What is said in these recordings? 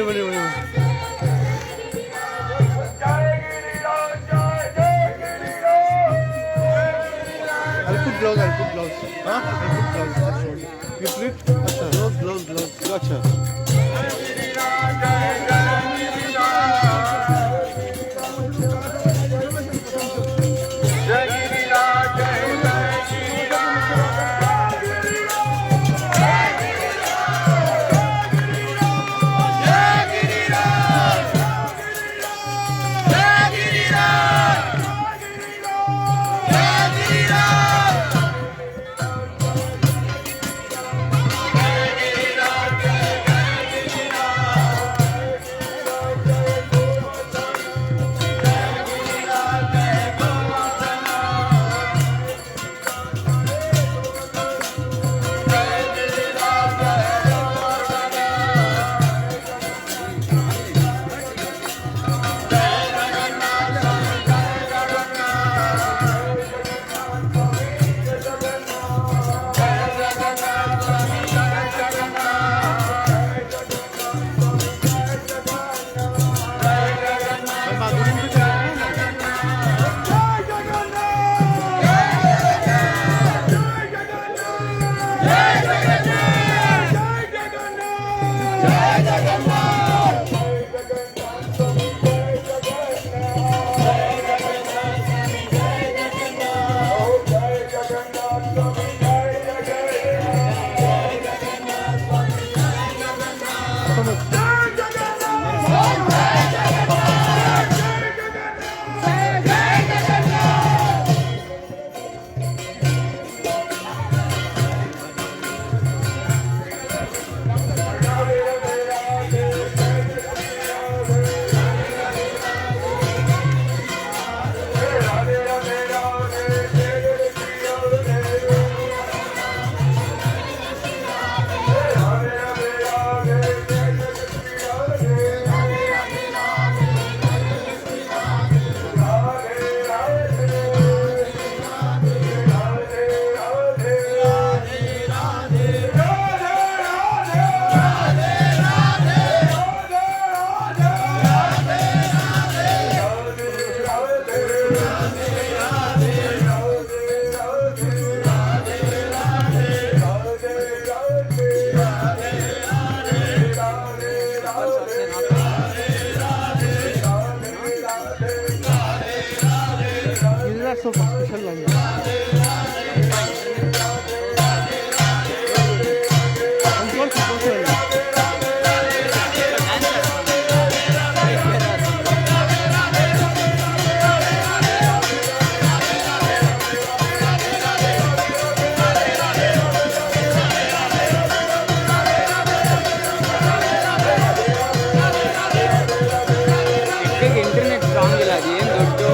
बनी बनी बनी I'll put gloves. Huh? I'll put gloves. That's all. You please? अच्छा. Gloves. अच्छा. So special language. Internet strong दिला दिए दो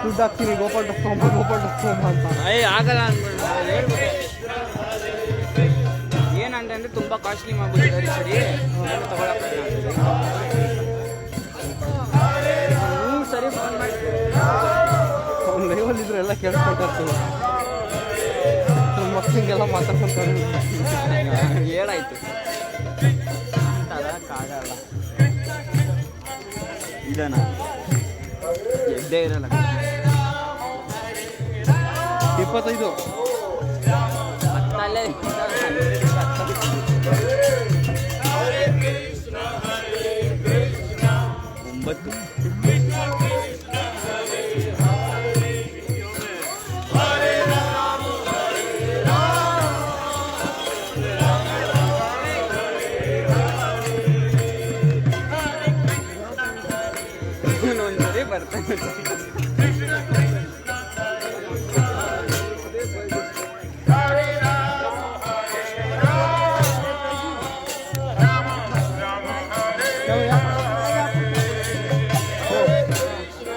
ದುಡ್ಡು ಹಾಕ್ತೀನಿ ಗೋಪಾಲ್ ಡಾಕ್ಟರ್ ಅಂತ ಆಗಲ್ಲ ಅನ್ಬಿಟ್ಟು ಏನಂತಂದ್ರೆ ತುಂಬಾ ಕಾಸ್ಟ್ಲಿ ಮಾಡ್ಬಿಟ್ಟಿದ್ದಾರೆ ಸರಿ ತಗೊಳಕ್ ಸರಿ ಫೋನ್ ಮಾಡಿ ಅವ್ನು ಲೈವಲ್ಲಿ ಇದ್ರೆ ಎಲ್ಲ ಕೇಳ್ಸ್ಕೊಟ್ಟಿರ್ತೀವಿ ಮಕ್ಕಳಿಗೆಲ್ಲ ಮಾತಾಡ್ಕೊಂತಾರೆ ಹೇಳಾಯ್ತು ಅದಕ್ಕಾಗಲ್ಲ ಇದನ್ನ ಎದ್ದೇ ಇರಲ್ಲ 25 ಹತ್ತಲ್ಲೇ ಒಂಬತ್ತು ಒಂದ್ಸರಿ ಬರ್ತಾನೆ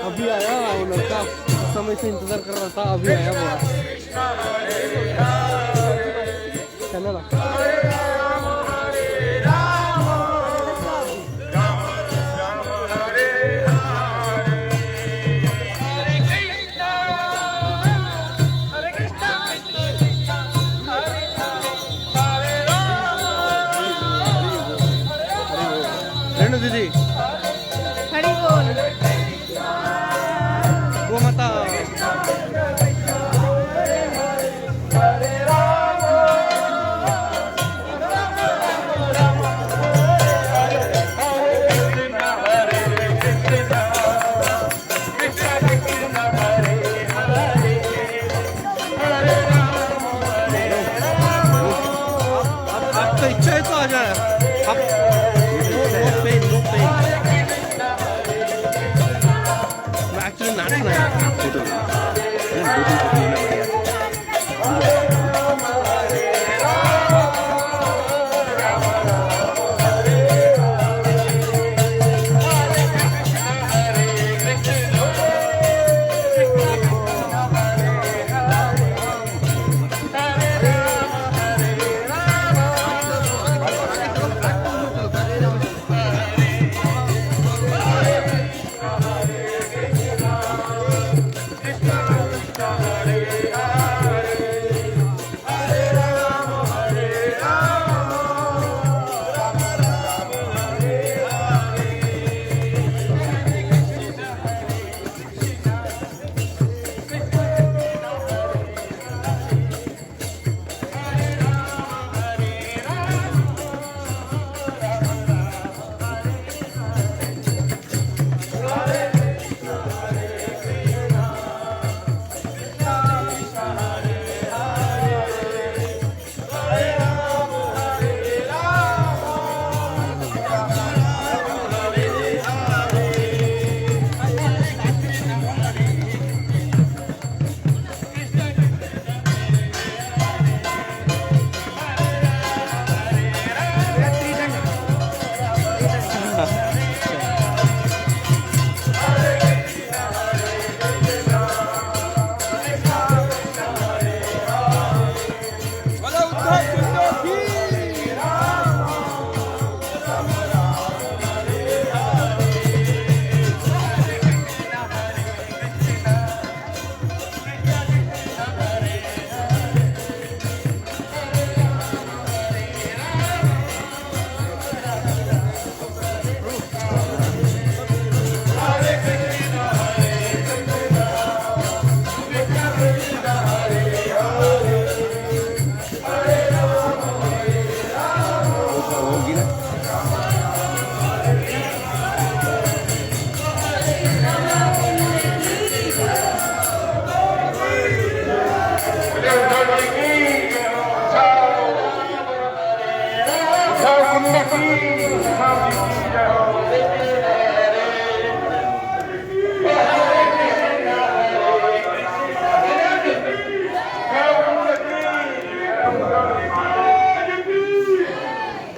अभी आया वो लड़का समय से इंतजार कर रहा था अभी आया वो चलो ना रेणु दीदी हरी बोल वो माता आपका इच्छा है तो आ जाए आप नो पेन एक्चुअली नाटक है Hare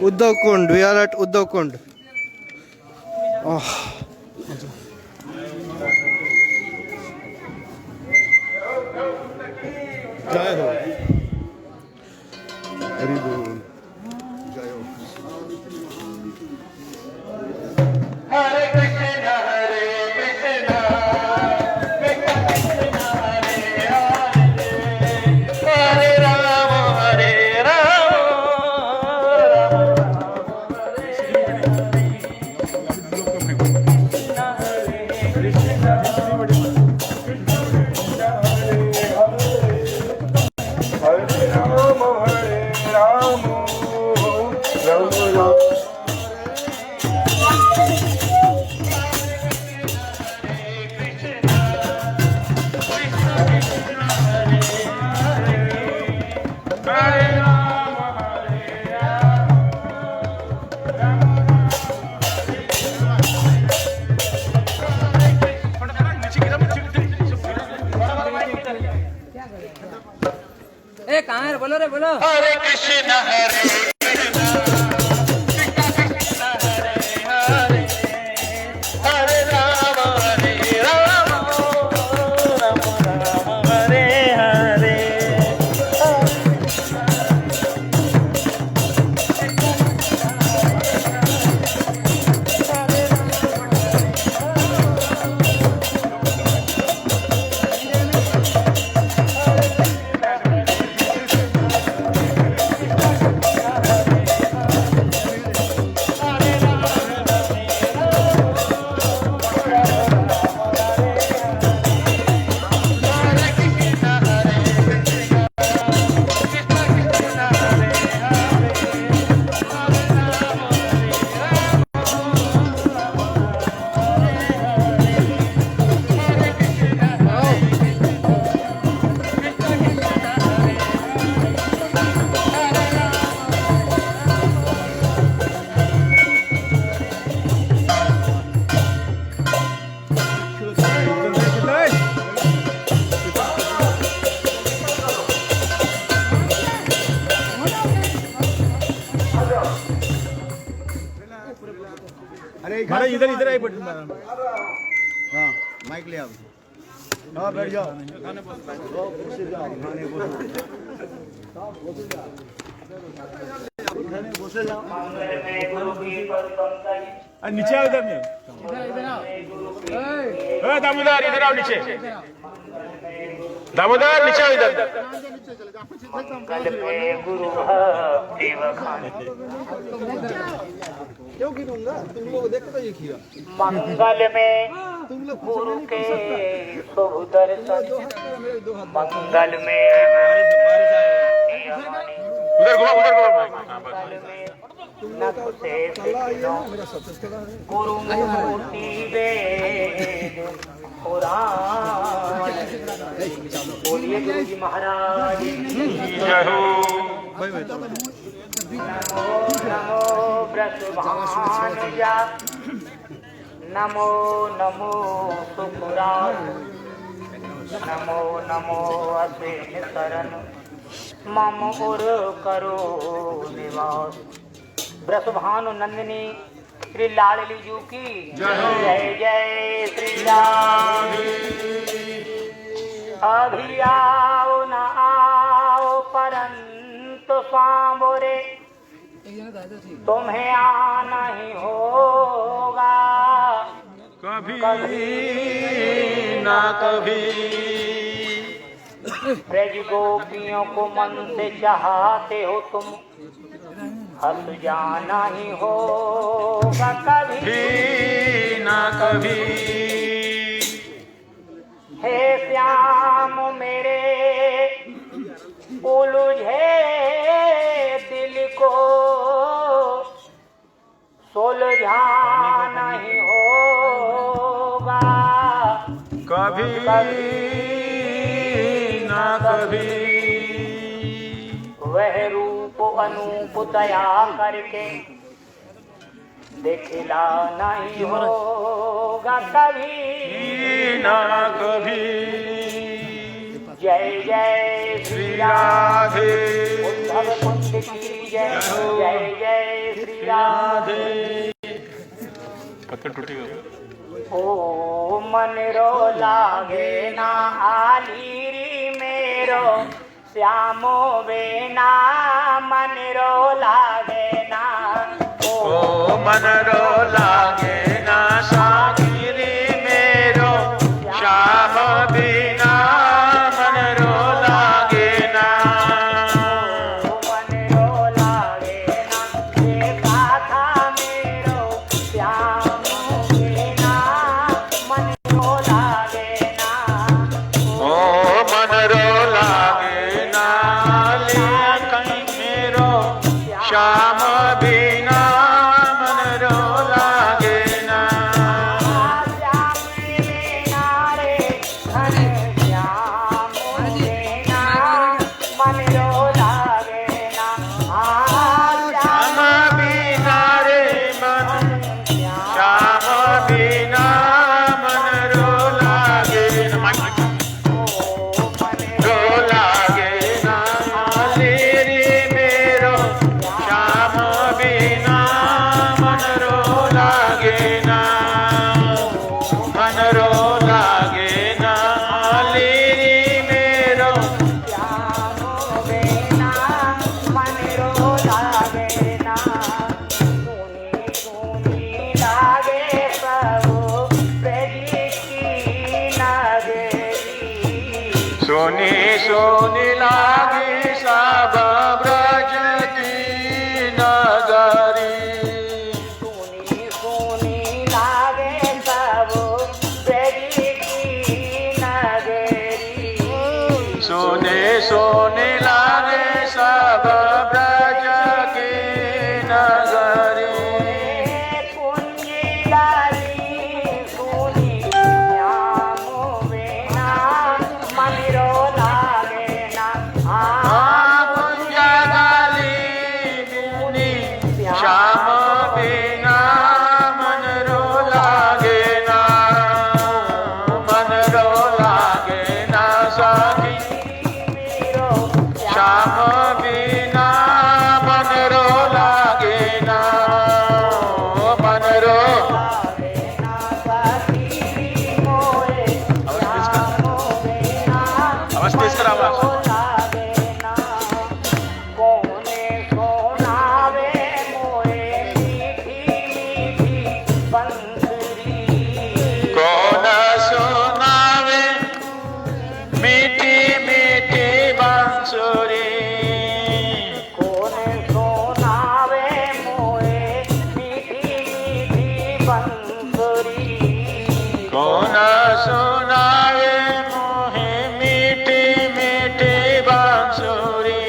Uddhav Kund. We are at Uddhav Kund. Oh. Jai Ho. Hari Bol. Jai Ho. Hare Krishna, Hare Krishna, Krishna Krishna, Hare Hare, Hare Rama, Hare Rama, ए कहाँ है बोलो रे बोलो Hare Krishna, Hare Krishna, Krishna Krishna, Hare Hare, Hare Rama, Hare Rama, Rama Rama, Hare Hare. अरे इधर इधर आई पटना। हाँ mic ले आओ। हाँ बैठ जाओ। नीचे आओ इधर में दामोदर इधर आओ नीचे दामोदर नीचे आओ इधर क्यों गिरूंगा तुम लोग देखो तो ये किया मंगल में गुरु के शुभ दर्शन मंगल में उधर घुमा नख से गुरु मूर्ति वेद पुराण बोलिए गुरु जी महाराज जय हो नमो नमो ब्रजभानुजा नमो नमो सुपुराण नमो नमो अश्विन शरण मम उर करो निवास ब्रजभानु नंदिनी श्री लाडली जू की जय जय श्री राम अभी आओ न आओ परंतु सांबोरे तुम्हें आना ही होगा कभी ना कभी ब्रज गोपियों को मन से चाहते हो तुम हंस जाना ही होगा कभी ना कभी हे श्याम मेरे उलझे दिल को सुलझाना ही होगा कभी ना कभी वह रूप अनूप दया करके देखला नहीं होगा कभी ना कभी। जय जय श्री राधे उद्धव कुंड की जय जय जय श्री राधे। पत्थर टूटेगा। ओ मन रो लागे ना आलीरी मेरो श्यामो बेना मन रो लागे ना। ओ मन रो लागे ना सागिरी मेरो श्याम बिना मन रो लागे ना। मन रो लागे ना देखा था मेरो श्याम बिना मन रो लागे ना। ओ मन रो लागे ना ले कहीं मेरो श्याम बिना मन रो लागे ना। श्याम बिना रे घन श्याम बिना मन रो लागे ना। श्याम बिना रे मन श्याम बिना मन रो लागे ना। रो लागे ना लेरी मेरो श्याम बिना मन रो लागे ना। मन रो लागे ना लेरी मेरो श्याम बिना मन रो लागे ना। सुनी सुनी लागे सब ब्रज की नगरी। सोनी सोनी लागे सब ब्रज की नगरी। सुनी सुनी लागे सब ब्रज की नगरी। सोने सोने लागे सब ब्रज की नगरी। कुंजी डाली सुनी श्याम बिना मन रो लागे ना। कुंजा डाली बिनी श्याम बिना मन रो लागे ना। मन रो लागे ना सखी श्याम बिना मन रो लागे ना। मन रो आवाज तेज कर आवाज। कोने सोनावे मोए मीठी मीठी बंसुरी। कौन सुनावे मीठी मीठी बांसुरी। कोने सोनावे मोए मीठी मीठी बंसुरी। कौन सुनावे मोहे मीठी मीठी बांसुरी।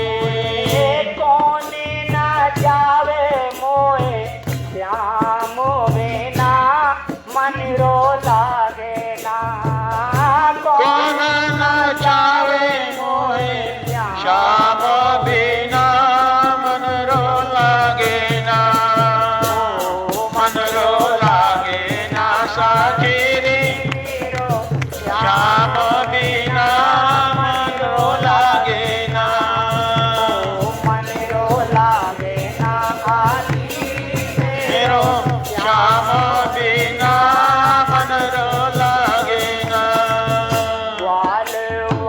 कोने न जावे मोए श्याम बिना मन रो लागे ना। कौन न चावे मोहे श्याम बिना मन रो लागे ना। मन रो लागे ना साखीरी श्याम बिना मन रो लागे ना। मन रो लागे ना आली मेरो श्याम बिना मन रो लागे ना। वाल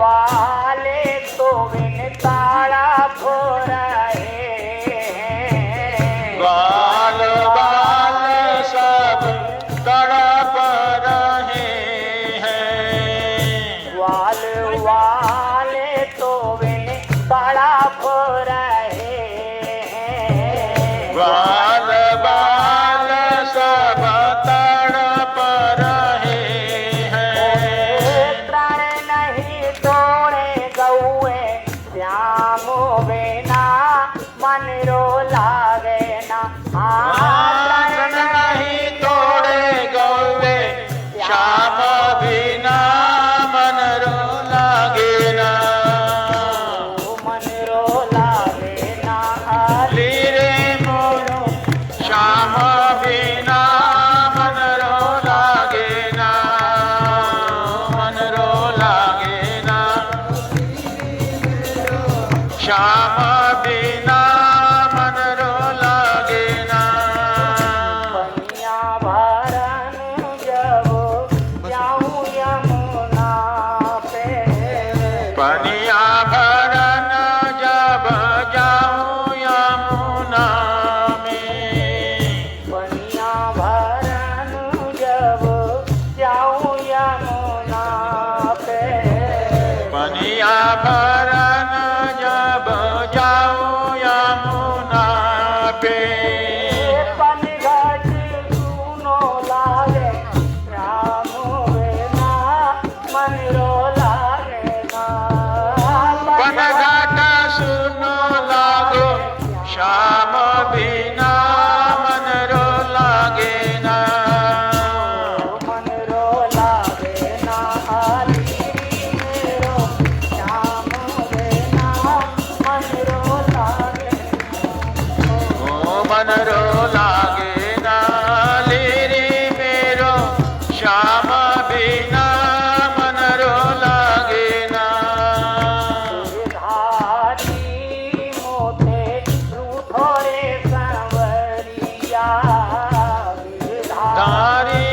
वाले तो बिन ताड़ा फोराए। बाल बाल सब तड़प रहे हैं। वाल वाले तो बिन ताड़ा फोराए। बाल बाल सब तड़प रहे हैं। प्राण नहीं तोड़े गौए श्याम बिना मन रो लागे ना। प्राण नहीं तोड़े गौवे श्याम बिना मन रो लागे ना। श्याम बिना मन रो लागे ना। पनिया भरन जब जाऊं यमुना पे, पनिया भरन जब जाऊं यमुना में। पनिया भरन जब जाऊं यमुना पे, पनिया भरन जब जाऊं यमुना पे। पनघट सुनो लागे राम बिना मन रो लागे ना। पनघट सुनो लागो श्याम बिना मन रो लागे ना। मन रो लागे ना हरी मेरो श्याम बिना मन रो लागे। ओ मन रो लागे ना लीरी मेरो श्याम बिना मन रो लागे ना। धारी मोते रूठो रे सांवरिया, धारी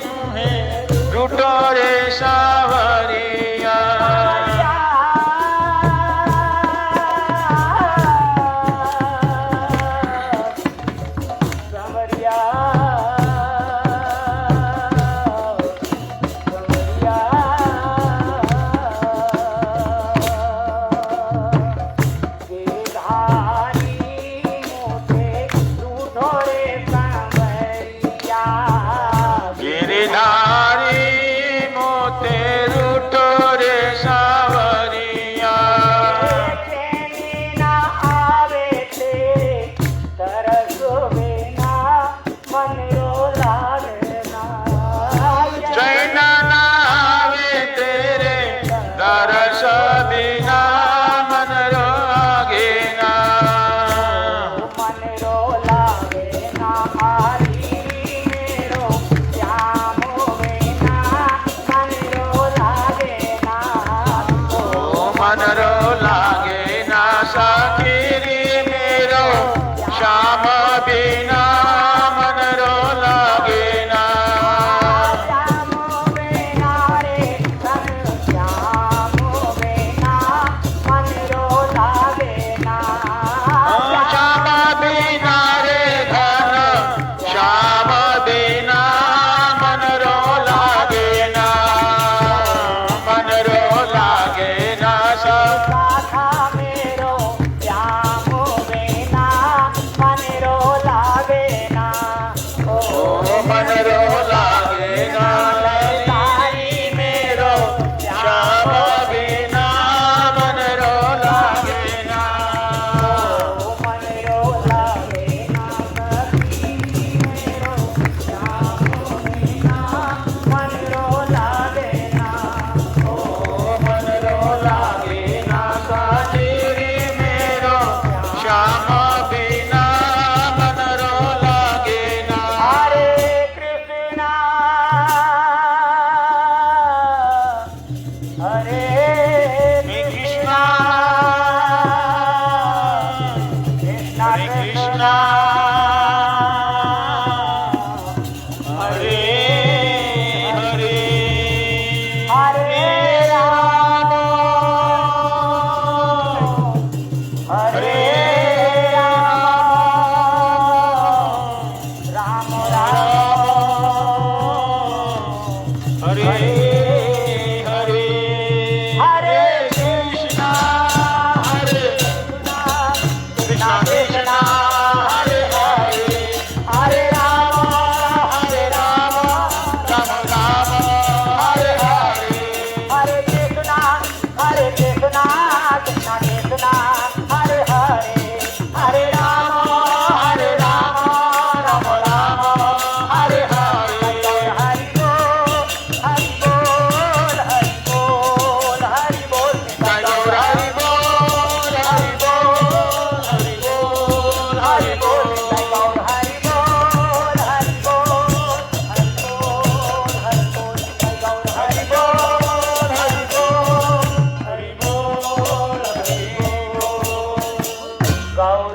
तुम्हें रूठो रे सावरिया। सांवरिया, गिरधारी मोते रूठो रे सांवरिया। गिरधारी मोते रूठो रे सावरिया। चैनी ना आवे तेरे तरस बिना मन रो लागे ना। चैन ना आवे तेरे दरस बिना मन रोगे ना। मन रो लागे ना हरी मेरो श्याम बिना मन रो लागे ना। ओ मन रो लागे ना सखीरी मेरो श्याम बिना मन रो लागे ना। श्याम बिना रे धन श्याम बिना मन रो लागे ना। ओ श्याम बिना रे धन श्याम बिना मन रो लागे ना। मन रो लागे ना राधा मेरो श्याम बिना मन रो लागे ना। ओ मन रो लागे ना तारी मेरो श्याम बिना मन रो लागे ना। मन रो लागे ना सखी मेरो श्याम बिना मन रो लागे ना। ओ मन रो लागे ना साथीरी मेरो श्याम बिना मन रो लागे ना। हरे कृष्णा हरे कृष्णा कृष्णा हरे कृष्णा हरे हरे हरे राम हरे राम राम राम हरे हरे हरे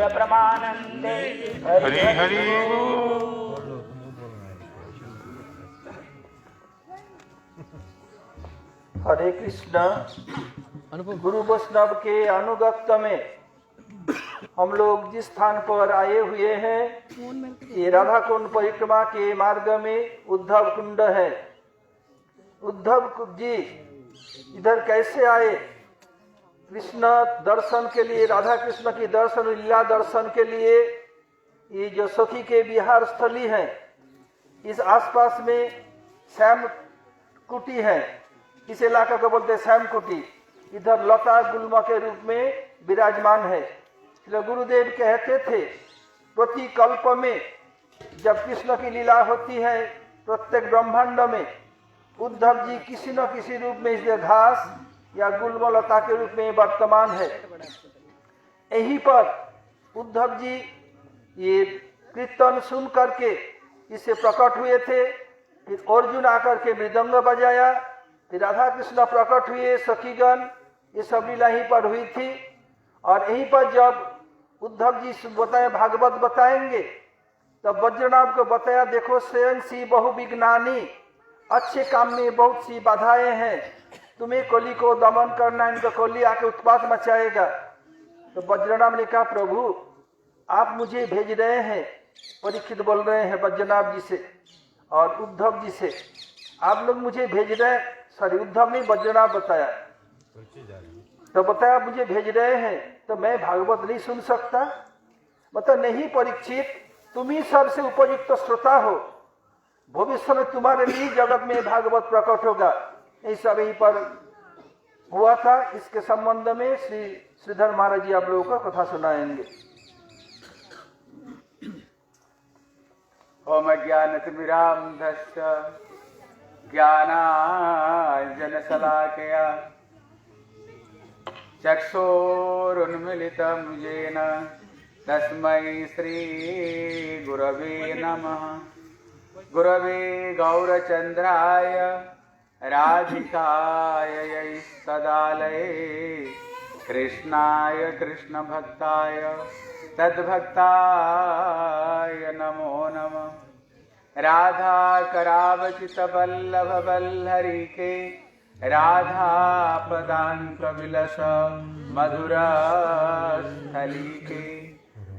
प्रमानन्ते हरि हरि बोल। हरे कृष्णा। गुरु वैष्णव के अनुगत्य में हम लोग जिस स्थान पर आए हुए हैं ये राधा कुंड परिक्रमा के मार्ग में उद्धव कुंड है। उद्धव जी इधर कैसे आए? कृष्ण दर्शन के लिए, राधा कृष्ण की दर्शन लीला दर्शन के लिए ये जो सखी के विहार स्थली है, इस आसपास में श्याम कुटी है, इस इलाका को बोलते श्याम कुटी। इधर लता गुल्म के रूप में विराजमान है। श्री गुरुदेव कहते थे प्रति कल्प में जब कृष्ण की लीला होती है प्रत्येक ब्रह्मांड में उद्धव जी किसी न किसी रूप में इसलिए घास या गुल्म लता के रूप में वर्तमान है। यहीं पर उद्धव जी ये कीर्तन सुन करके इससे प्रकट हुए थे। फिर अर्जुन आकर के मृदंग बजाया, फिर राधा कृष्ण प्रकट हुए, सखीगण, ये सब लीला यहीं पर हुई थी। और यहीं पर जब उद्धव जी बताए भागवत बताएंगे तब वज्रनाभ को बताया, देखो स्वयं सी बहु विज्ञानी, अच्छे काम में बहुत सी बाधाएं हैं, तुम्हें कली को दमन करना, इनका कली आके उत्पात मचाएगा। तो वज्रनाभ ने कहा, प्रभु आप मुझे भेज रहे हैं, परीक्षित बोल रहे हैं वज्रनाभ जी से और उद्धव जी से, आप लोग मुझे भेज रहे हैं, सॉरी उद्धव ने वज्रनाभ बताया, तो बताया मुझे भेज रहे हैं तो मैं भागवत नहीं सुन सकता? मतलब नहीं परीक्षित, तुम ही सबसे उपयुक्त श्रोता हो, भविष्य में तुम्हारे लिए जगत में भागवत प्रकट होगा। यही सब यहीं पर हुआ था। इसके संबंध में श्री श्रीधर महाराज जी आप लोगों को कथा सुनाएंगे। ओम ज्ञानतिमिरान्धस्य ज्ञानाञ्जनशलाकया चक्षुरुन्मीलितं येन तस्मै श्रीगुरवे नमः। गुरवे गौरचन्द्राय राधिकायै सदालये कृष्णाय कृष्णभक्ताय तद्भक्ताय नमो नमः। राधा करावचितवल्लभ वल्लरिके राधा पदांक विलस मधुरस्थलिके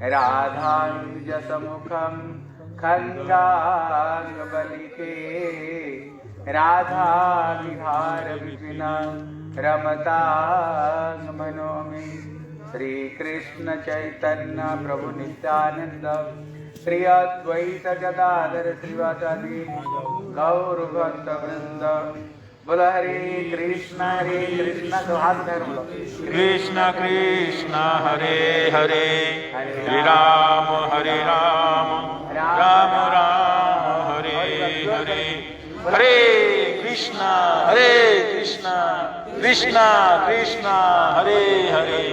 राधांजसमुखं खंगांगबलिके राधा विहार विपिन रमतां मनोमि। श्री कृष्ण चैतन्य प्रभु नित्यानंद श्री अद्वैत गदाधर श्रीवासादि गौर भक्त वृंद। बोलो हरे कृष्ण तो हाथ धर बोलो कृष्ण कृष्ण हरे हरे हरे राम राम राम हरे हरे। हरे कृष्ण कृष्ण कृष्ण हरे हरे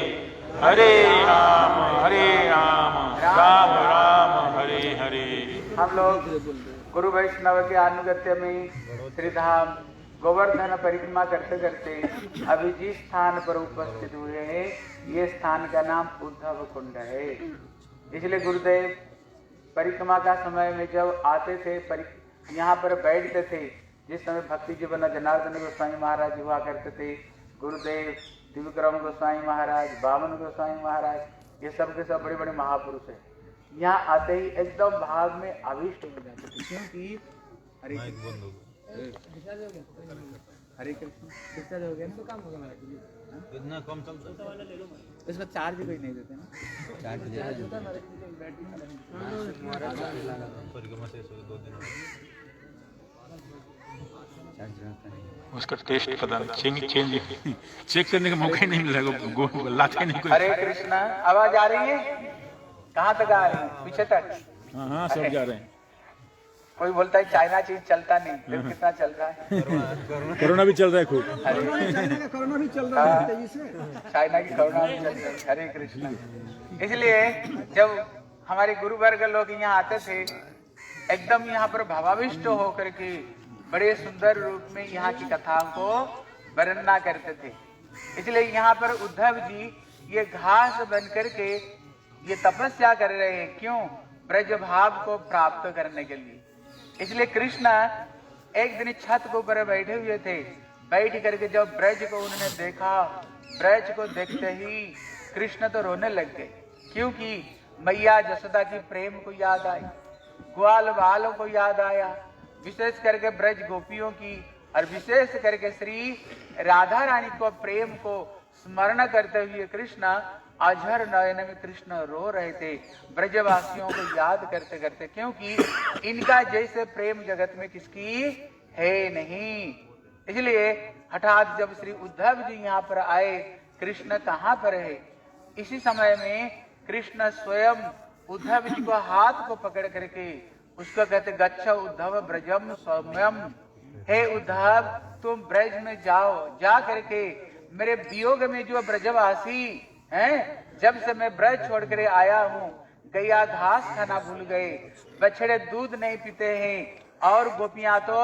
हरे राम राम राम हरे हरे। हम लोग गुरु वैष्णव के अनुगत्य में श्रीधाम गोवर्धन परिक्रमा करते करते अभी जिस स्थान पर उपस्थित हुए हैं ये स्थान का नाम उद्धव कुंड है। इसलिए गुरुदेव परिक्रमा का समय में जब आते थे यहाँ पर बैठते थे, जिस समय भक्ति जीवन जनार्दन गोस्वामी महाराज हुआ करते थे, गुरुदेव त्रिविक्रम गोस्वामी महाराज, वामन गोस्वामी महाराज, ये सब के सब बड़े बड़े महापुरुष है। यहाँ आते ही एकदम भाव में आविष्ट हो जाते थे, क्योंकि हरे हरे कृष्ण डिस्चार्ज हो गया ना, तो काम हो गया हमारा इतना कम चलता इसका चार्ज कोई नहीं देते ना, चार्ज उसका टेस्ट पता चेंज चेक करने का मौका ही नहीं मिलेगा, लाते नहीं कोई। हरे कृष्ण आवाज आ रही है? कहाँ तक आ रही है? पीछे तक? हाँ सब जा रहे हैं। कोई बोलता है चाइना चीज चलता नहीं, फिर कितना चल रहा है? कोरोना भी चल रहा है खूब। कोरोना भी चल रहा है, चाइना की कोरोना भी चल रही है। हरे कृष्ण। इसलिए जब हमारे गुरु वर्ग लोग यहाँ आते थे एकदम यहाँ पर भावाविष्ट होकर के बड़े सुंदर रूप में यहाँ की कथाओं को वर्णना करते थे। इसलिए यहाँ पर उद्धव जी ये घास बन करके ये तपस्या कर रहे हैं, क्यों? ब्रज भाव को प्राप्त करने के लिए। इसलिए कृष्ण एक दिन छत के ऊपर बैठे हुए थे। बैठ करके जब ब्रज को उन्होंने देखा, ब्रज को देखते ही कृष्ण तो रोने लग गए, क्योंकि मैया जसोदा की प्रेम को याद आई, ग्वाल बालों को याद आया, विशेष करके ब्रज गोपियों की और विशेष करके श्री राधा रानी को प्रेम को स्मरण करते हुए कृष्ण अझर नयन में कृष्ण रो रहे थे, ब्रजवासियों को याद करते करते, क्योंकि इनका जैसे प्रेम जगत में किसकी है नहीं। इसलिए हठात जब श्री उद्धव जी यहाँ पर आए, कृष्ण कहाँ पर है? इसी समय में कृष्ण स्वयं उद्धव जी को हाथ को पकड़ करके उसको कहते गच्छ उद्धव ब्रजम सौम्यम, हे उद्धव तुम ब्रज में जाओ, जा करके मेरे वियोग में जो ब्रजवासी हैं, जब से मैं ब्रज छोड़ कर आया हूँ, गैया घास खाना भूल गए, बछड़े दूध नहीं पीते हैं, और गोपियां तो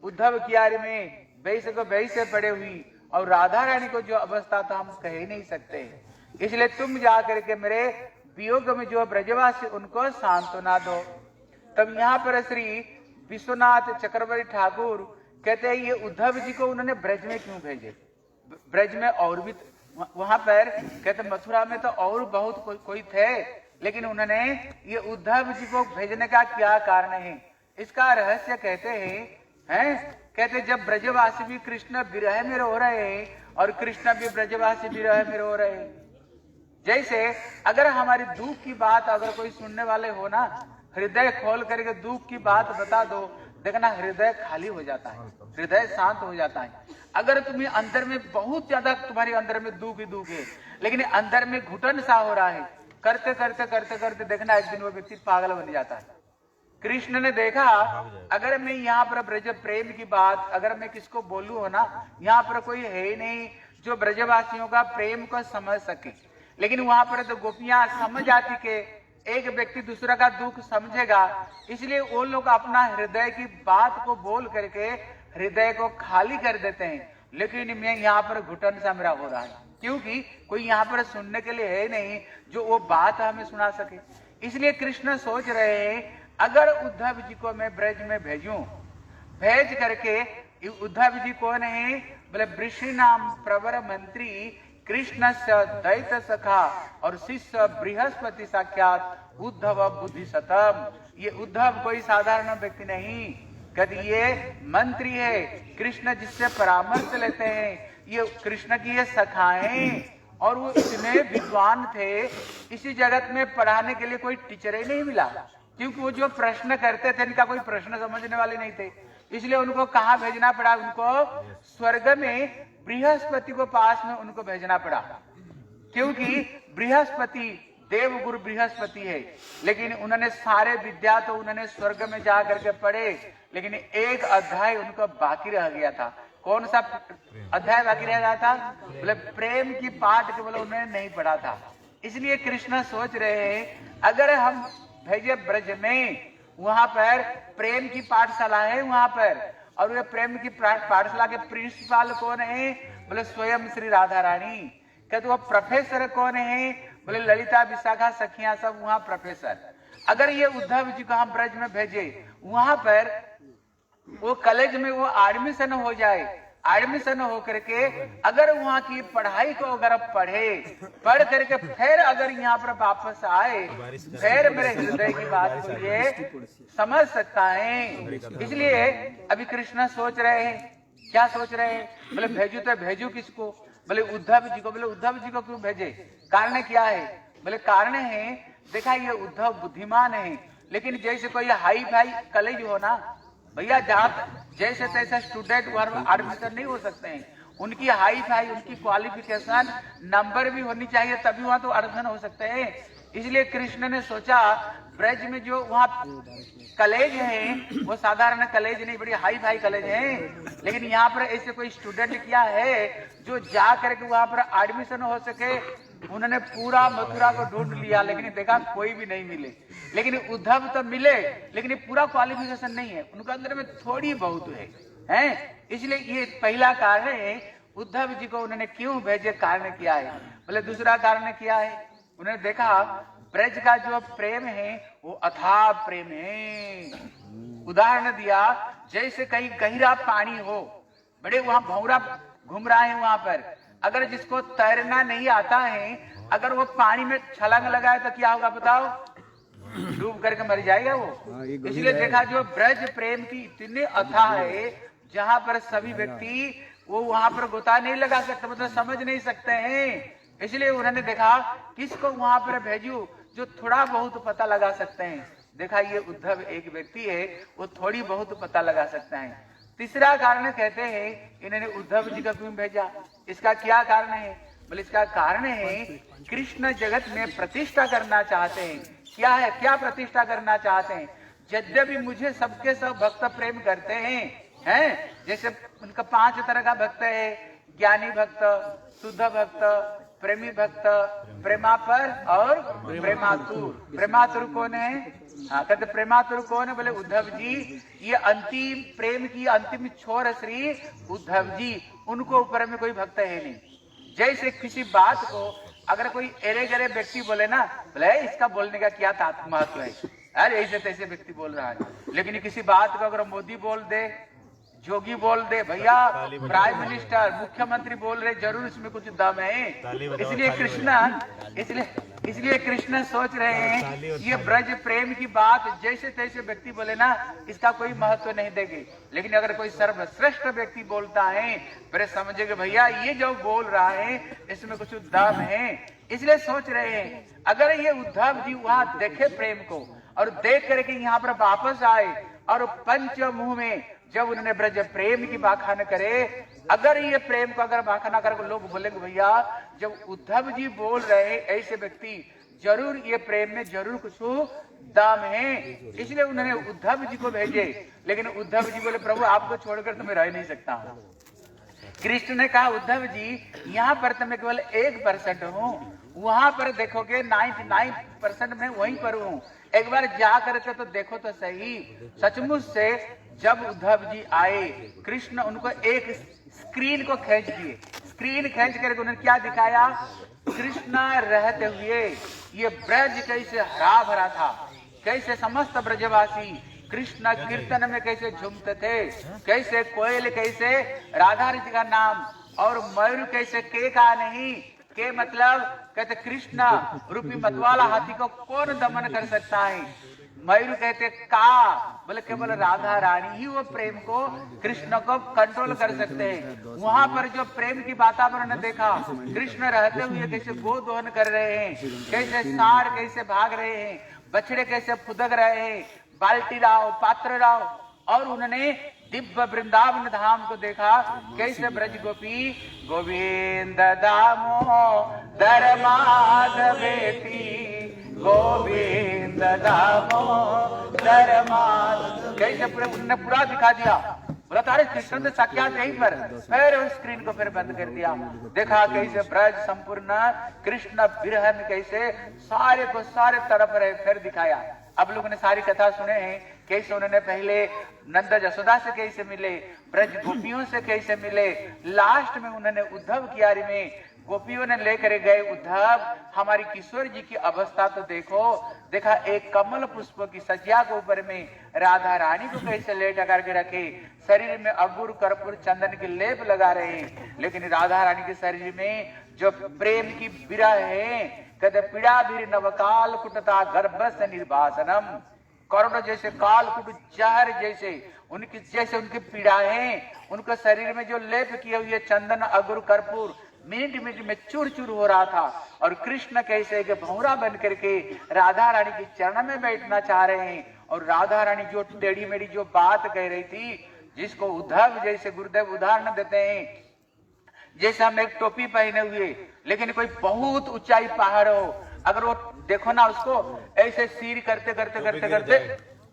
उद्धव कियारे में वैसे को वैसे पड़े हुई, और राधा रानी को जो अवस्था था हम कह ही नहीं सकते। इसलिए तुम जा करके मेरे वियोग में जो ब्रजवासी उनको सांत्वना दो। तब यहाँ पर श्री विश्वनाथ चक्रवर्ती ठाकुर कहते हैं ये उद्धव जी को उन्होंने ब्रज में क्यों भेजे? ब्रज में और भी वहां पर कहते मथुरा में तो और बहुत कोई थे, लेकिन उन्होंने ये उद्धव जी को भेजने का क्या कारण है? इसका रहस्य कहते हैं कहते जब ब्रजवासी भी कृष्ण विरह में रो रहे हैं और कृष्ण भी ब्रजवासी विरह में रो रहे हैं। जैसे अगर हमारी दुख की बात अगर कोई सुनने वाले हो ना, हृदय खोल करके दुख की बात बता दो, देखना हृदय खाली हो जाता है, हृदय शांत हो जाता है। अगर तुम्हें अंदर में बहुत ज्यादा तुम्हारे अंदर में दुख ही दुख है, लेकिन अंदर में घुटन सा हो रहा है, करते करते करते करते देखना एक दिन वो व्यक्ति पागल बन जाता है। कृष्ण ने देखा अगर मैं यहाँ पर ब्रज प्रेम की बात अगर मैं किसको बोलूं हो ना, यहाँ पर कोई है ही नहीं जो ब्रजवासियों का प्रेम को समझ सके, लेकिन वहां पर तो गोपियां समझ आती के एक व्यक्ति दूसरा का दुख समझेगा, इसलिए वो लोग अपना हृदय की बात को बोल करके हृदय को खाली कर देते हैं। लेकिन मैं यहाँ पर घुटन सा मेरा हो रहा है, क्योंकि कोई यहाँ पर सुनने के लिए है नहीं जो वो बात हमें सुना सके। इसलिए कृष्ण सोच रहे हैं अगर उद्धव जी को मैं ब्रज में भेजूं, भेज करके उद्धव जी कौन है? बोले वृषि नाम प्रवर मंत्री कृष्ण से दैत सखा और शिष्य बृहस्पति साक्षात उद्धव बुद्धि सतम। ये उद्धव कोई साधारण व्यक्ति नहीं, कहते ये मंत्री है, कृष्ण जिससे परामर्श लेते हैं, ये कृष्ण की ये सखाएं, और वो इतने विद्वान थे, इसी जगत में पढ़ाने के लिए कोई टीचर ही नहीं मिला, क्योंकि वो जो प्रश्न करते थे इनका कोई प्रश्न समझने वाले नहीं थे। इसलिए उनको कहाँ भेजना पड़ा? उनको स्वर्ग में बृहस्पति को पास में उनको भेजना पड़ा, क्योंकि बृहस्पति देव गुरु बृहस्पति है। लेकिन उन्होंने सारे विद्या तो उन्होंने स्वर्ग में जा करके पढ़े, लेकिन एक अध्याय उनको बाकी रह गया था। कौन सा अध्याय बाकी रह गया था? बोले प्रेम की पाठ के बोले उन्होंने नहीं पढ़ा था। इसलिए कृष्ण सोच रहे हैं अगर हम भेजे ब्रज में, वहां पर प्रेम की पाठशाला है वहां पर, और वे प्रेम की पाठशाला के प्रिंसिपाल कौन है? बोले स्वयं श्री राधा रानी। कहते वो प्रोफेसर कौन है? बोले ललिता विशाखा सखियां सब वहां प्रोफेसर। अगर ये उद्धव जी को हम ब्रज में भेजे, वहां पर वो कॉलेज में वो एडमिशन हो जाए, एडमिशन हो करके अगर वहाँ की पढ़ाई को अगर पढ़ करके फिर अगर यहाँ पर वापस आए, फिर मेरे हृदय की बात को ये समझ सकता है। इसलिए अभी कृष्ण सोच रहे हैं, क्या सोच रहे हैं? बोले भेजू तो भेजू किसको? बोले उद्धव जी को। बोले उद्धव जी को क्यों भेजे? कारण क्या है? बोले कारण है देखा ये उद्धव बुद्धिमान है, लेकिन जैसे कोई हाई फाई कॉलेज हो ना भैया, जहाँ जैसे तैसे स्टूडेंट एडमिशन नहीं हो सकते हैं, उनकी हाई फाई उनकी क्वालिफिकेशन नंबर भी होनी चाहिए, तभी वहाँ तो एडमिशन हो सकते हैं। इसलिए कृष्ण ने सोचा ब्रज में जो वहाँ कॉलेज है वो साधारण कॉलेज नहीं, बड़ी हाई फाई कॉलेज है, लेकिन यहाँ पर ऐसे कोई स्टूडेंट क्या है जो जा करके वहाँ पर एडमिशन हो सके। उन्होंने पूरा मथुरा को ढूंढ लिया, लेकिन देखा कोई भी नहीं मिले। लेकिन उद्धव तो मिले, लेकिन पूरा क्वालिफिकेशन नहीं है, उनके अंदर में थोड़ी बहुत है। इसलिए ये पहला कारण है उद्धव जी को उन्होंने क्यों भेजे, कारण क्या है? बोले दूसरा कारण क्या है? उन्होंने देखा ब्रज का जो प्रेम है वो अथाह प्रेम है। उदाहरण दिया, जैसे कहीं गहरा पानी हो, बड़े वहां भंवरा घूम रहा है, वहां पर अगर जिसको तैरना नहीं आता है, अगर वो पानी में छलांग लगाए तो क्या होगा बताओ? डूब करके मर जाएगा वो। इसलिए देखा, जो ब्रज प्रेम की इतने अथाह है, जहां पर सभी व्यक्ति वो वहां पर गोता नहीं लगा सकते, मतलब समझ नहीं सकते हैं। इसलिए उन्होंने देखा किसको वहां पर भेजू जो थोड़ा बहुत पता लगा सकते हैं। देखा, ये उद्धव एक व्यक्ति है, वो थोड़ी बहुत पता लगा सकता है। तीसरा कारण कहते हैं, इन्होंने उद्धव जी का क्यों भेजा, इसका क्या कारण है? बोले इसका कारण है, कृष्ण जगत में प्रतिष्ठा करना चाहते हैं। क्या है, क्या प्रतिष्ठा करना चाहते हैं? यद्यपि मुझे सबके सब भक्त प्रेम करते हैं, जैसे उनका 5 तरह का भक्त है, ज्ञानी भक्त, शुद्ध भक्त, प्रेमी भक्त, प्रेमापर और प्रेमातुर। प्रेमातुर कौन है? हाँ, कहते प्रेमातुर कौन है? बोले उद्धव जी। ये अंतिम प्रेम की अंतिम छोर श्री उद्धव जी, उनको ऊपर में कोई भक्त है नहीं। जैसे किसी बात को अगर कोई एरे गरे व्यक्ति बोले ना, बोले इसका बोलने का क्या महत्व है, अरे ऐसे तैसे व्यक्ति बोल रहा है। लेकिन किसी बात को अगर मोदी बोल दे, जोगी बोल दे, भैया प्राइम मिनिस्टर, मुख्यमंत्री बोल रहे, जरूर इसमें कुछ दम है। इसलिए कृष्ण सोच रहे हैं ये ब्रज प्रेम की बात जैसे तैसे व्यक्ति बोले ना, इसका कोई महत्व नहीं देंगे। लेकिन अगर कोई सर्वश्रेष्ठ व्यक्ति बोलता है, फिर समझेंगे भैया ये जो बोल रहा है इसमें कुछ दम है। इसलिए सोच रहे हैं, अगर ये उद्धव जी वहां देखे प्रेम को और देख करके यहाँ पर वापस आए और पंच मुंह में जब उन्होंने ब्रज प्रेम की बाखान करे, अगर ये प्रेम को अगर बाखाना कर लोग बोलेंगे भैया जब उद्धव जी बोल रहे हैं ऐसे व्यक्ति, जरूर ये प्रेम में जरूर कुछ दाम है। इसलिए उन्होंने उद्धव जी को भेजे। लेकिन उद्धव जी बोले प्रभु आपको छोड़कर तो मैं रह नहीं सकता हूँ। कृष्ण ने कहा उद्धव जी यहाँ पर तो मैं केवल 1% हूँ, वहां पर देखोगे 99% में वहीं पर हूँ, एक बार जा करके तो देखो तो सही। सचमुच से जब उद्धव जी आए, कृष्ण उनको एक स्क्रीन को खींच दिए। स्क्रीन खींच करके उन्होंने क्या दिखाया? कृष्ण रहते हुए ये ब्रज कैसे हरा भरा था, कैसे समस्त ब्रजवासी कृष्ण कीर्तन में कैसे झूमते थे, कैसे कोयल कैसे राधा रानी का नाम और मयूर कैसे के का नहीं के, मतलब कहते कृष्ण रूपी मतवाला हाथी को कौन दमन कर सकता है? मयूर कहते का, बोले केवल राधा रानी ही वो प्रेम को कृष्ण को कंट्रोल कर सकते हैं। वहां पर जो प्रेम की वातावरण देखा, कृष्ण रहते हुए कैसे गो दोहन कर रहे हैं, कैसे सार कैसे भाग रहे हैं, बछड़े कैसे फुदक रहे हैं, बाल्टी लाओ पात्र लाओ, और उन्होंने दिव्य वृंदावन धाम को देखा, कैसे ब्रज गोपी गोविंद दामोदर माधवेति, गोविंद दामोदर माधव, कैसे उन्होंने पूरा दिखा दिया। बोला तारे कृष्ण ने साक्षात यहीं पर, फिर उस स्क्रीन को फिर बंद कर दिया। देखा कैसे ब्रज संपूर्ण कृष्ण विरह में कैसे सारे को सारे तरफ रहे, फिर दिखाया। अब लोगों ने सारी कथा सुने हैं, कैसे उन्होंने पहले नंद जसोदा से कैसे मिले, ब्रज गोपियों से कैसे मिले, लास्ट में उन्होंने उद्धव की यारी में गोपियों ने लेकर गए, उद्धव हमारी किशोर जी की अवस्था तो देखो। देखा एक कमल पुष्प की सज्जा के ऊपर में राधा रानी को कैसे लेटा करके रखे, शरीर में अगुर कर्पूर चंदन के लेप लगा रहे हैं। लेकिन राधा रानी के शरीर में जो प्रेम की विरह है, कहते पीड़ा भी नवकाल कुटता गर्भस्थ निर्वासनम, करुण जैसे काल कुट जहर जैसे उनकी पीड़ा है, उनके शरीर में जो लेप किए हुए चंदन अगुर कर्पूर मिनट मिनट में चूर चूर हो रहा था। और कृष्ण कैसे के भौरा बन करके राधा रानी के चरण में बैठना चाह रहे हैं। और राधा रानी जो टेढ़ी मेढ़ी जो बात कह रही थी, जिसको उद्धव जैसे गुरुदेव उदाहरण देते हैं, जैसे हम एक टोपी पहने हुए लेकिन कोई बहुत ऊंचाई पहाड़ हो, अगर वो देखो ना उसको ऐसे सिर करते करते करते करते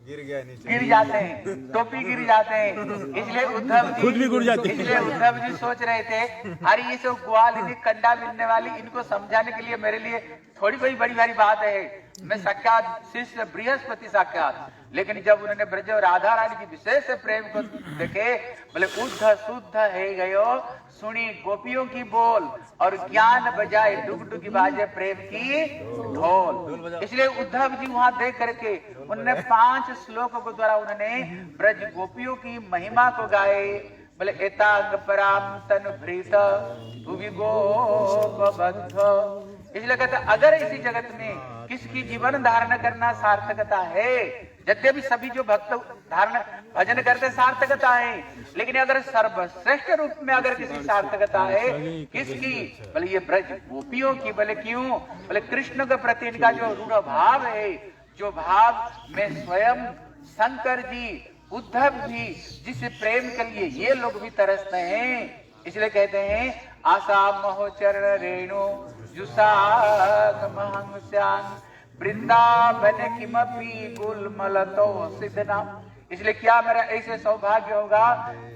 गिर जाते हैं, टोपी गिर जाते हैं। इसलिए उद्धव जी खुद भी गिर जाते हैं। इसलिए उद्धव जी सोच रहे थे अरे ये सब ग्वाल कंडा मिलने वाली, इनको समझाने के लिए मेरे लिए थोड़ी कोई बड़ी भारी बात है। में साक्षात शिष्य बृहस्पति साक्षात, लेकिन जब उन्होंने ब्रज और राधा रानी की विशेष प्रेम को देखे, बोले उद्ध शुद्ध है गयो सुनी गोपियों की बोल और ज्ञान बजाए डुग बाजे प्रेम की ढोल। इसलिए उद्धव जी वहां देख करके उन्होंने 5 श्लोकों के द्वारा उन्होंने ब्रज गोपियों की महिमा को गाए। बोले एतांग पराम तन भृत भुवि गोपबद्ध। इसलिए कहते अगर इसी जगत में किसकी जीवन धारण करना सार्थकता है, यद्यपि सभी जो भक्त धारण भजन करते सार्थकता है, लेकिन अगर सर्वश्रेष्ठ रूप में अगर किसी सार्थकता है किसकी, बोले ये ब्रज गोपियों की। बोले क्यों? बोले कृष्ण के प्रति इनका जो रूढ़ भाव है, जो भाव में स्वयं शंकर जी, उद्धव जी जिस प्रेम के लिए ये लोग भी तरसते हैं। इसलिए कहते हैं आशा महोचरण रेणु वृंदावन किमपि गुलमलतो सिद्धना। इसलिए क्या मेरा ऐसे सौभाग्य होगा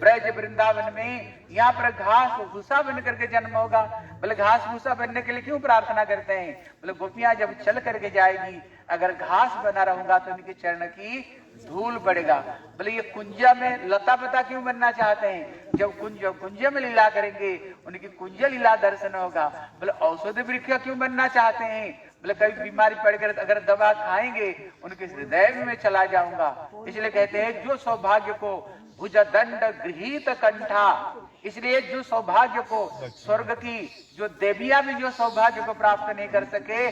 ब्रज वृंदावन में, यहाँ पर घास भूसा बन करके जन्म होगा। बोले घास भूसा बनने के लिए क्यों प्रार्थना करते हैं? बोले गोपियां जब चल करके जाएगी, अगर घास बना रहूंगा तो उनके चरण की धूल पड़ेगा। बोले ये कुंजा में लता पता क्यों बनना चाहते हैं? जब कुंज में लीला करेंगे उनकी कुंज लीला दर्शन होगा। बोले औषधि वृक्ष क्यों बनना चाहते हैं? बोले कभी बीमारी पड़कर अगर दवा खाएंगे उनके हृदय में चला जाऊंगा। इसलिए कहते हैं जो सौभाग्य को भुजदंड गृहीत कंठा, इसलिए जो सौभाग्य को स्वर्ग की जो देवियां भी जो सौभाग्य को प्राप्त नहीं कर सके,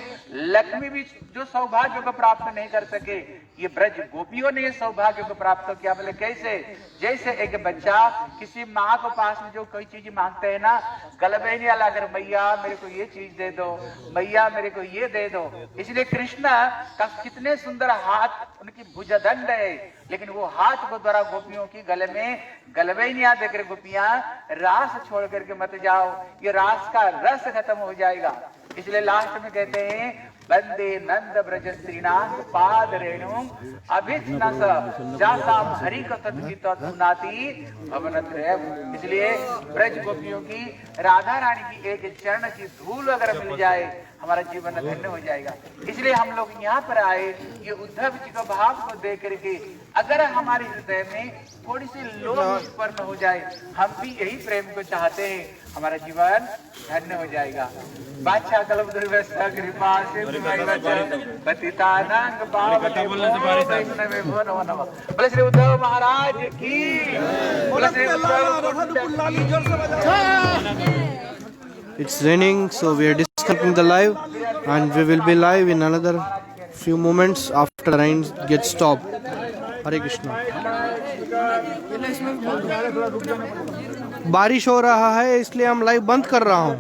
लक्ष्मी भी जो सौभाग्य को प्राप्त नहीं कर सके, ये ब्रज गोपियों ने ये सौभाग्य को प्राप्त किया। बोले कैसे? जैसे एक बच्चा किसी माँ को पास में जो कोई चीज मांगते हैं ना, गलबे नहीं आला कर मैया मेरे को ये चीज दे दो, मैया मेरे को ये दे दो। इसलिए कृष्ण का कितने सुंदर हाथ, उनकी भुजदंड है, लेकिन वो हाथ को द्वारा गोपियों की गले में गलबे ही नहीं आ देकर गोपियां रास छोड़ करके मत जाओ, ये रास का रस खत्म हो जाएगा। इसलिए लास्ट में कहते हैं वंदे नंद ब्रज श्रीनाथ पाद रेणु अभिनस जासाम हरि कथित धुनाति भवनत्रय। इसलिए ब्रज गोपियों की, राधा रानी की एक चरण की धूल अगर मिल जाए हमारा जीवन धन्य हो जाएगा। इसलिए हम लोग यहाँ पर आए, ये उद्धव जी का भाव को देख करके अगर हमारे हृदय में थोड़ी सी लोभ उत्पन्न हो जाए, हम भी यही प्रेम को चाहते हैं, हमारा जीवन धन्य हो जाएगा। बादशाह कल्प दुर्व्यवस्था कृपा से पतितानां पावते वैष्णवे नमो नमः। बोले श्री उद्धव महाराज की, बोले Shri It's raining, so we are disconnecting the live, and we will be live in another few moments after the rain gets stopped. Hare Krishna. बारिश हो रहा है इसलिए हम लाइव बंद कर रहा हूँ।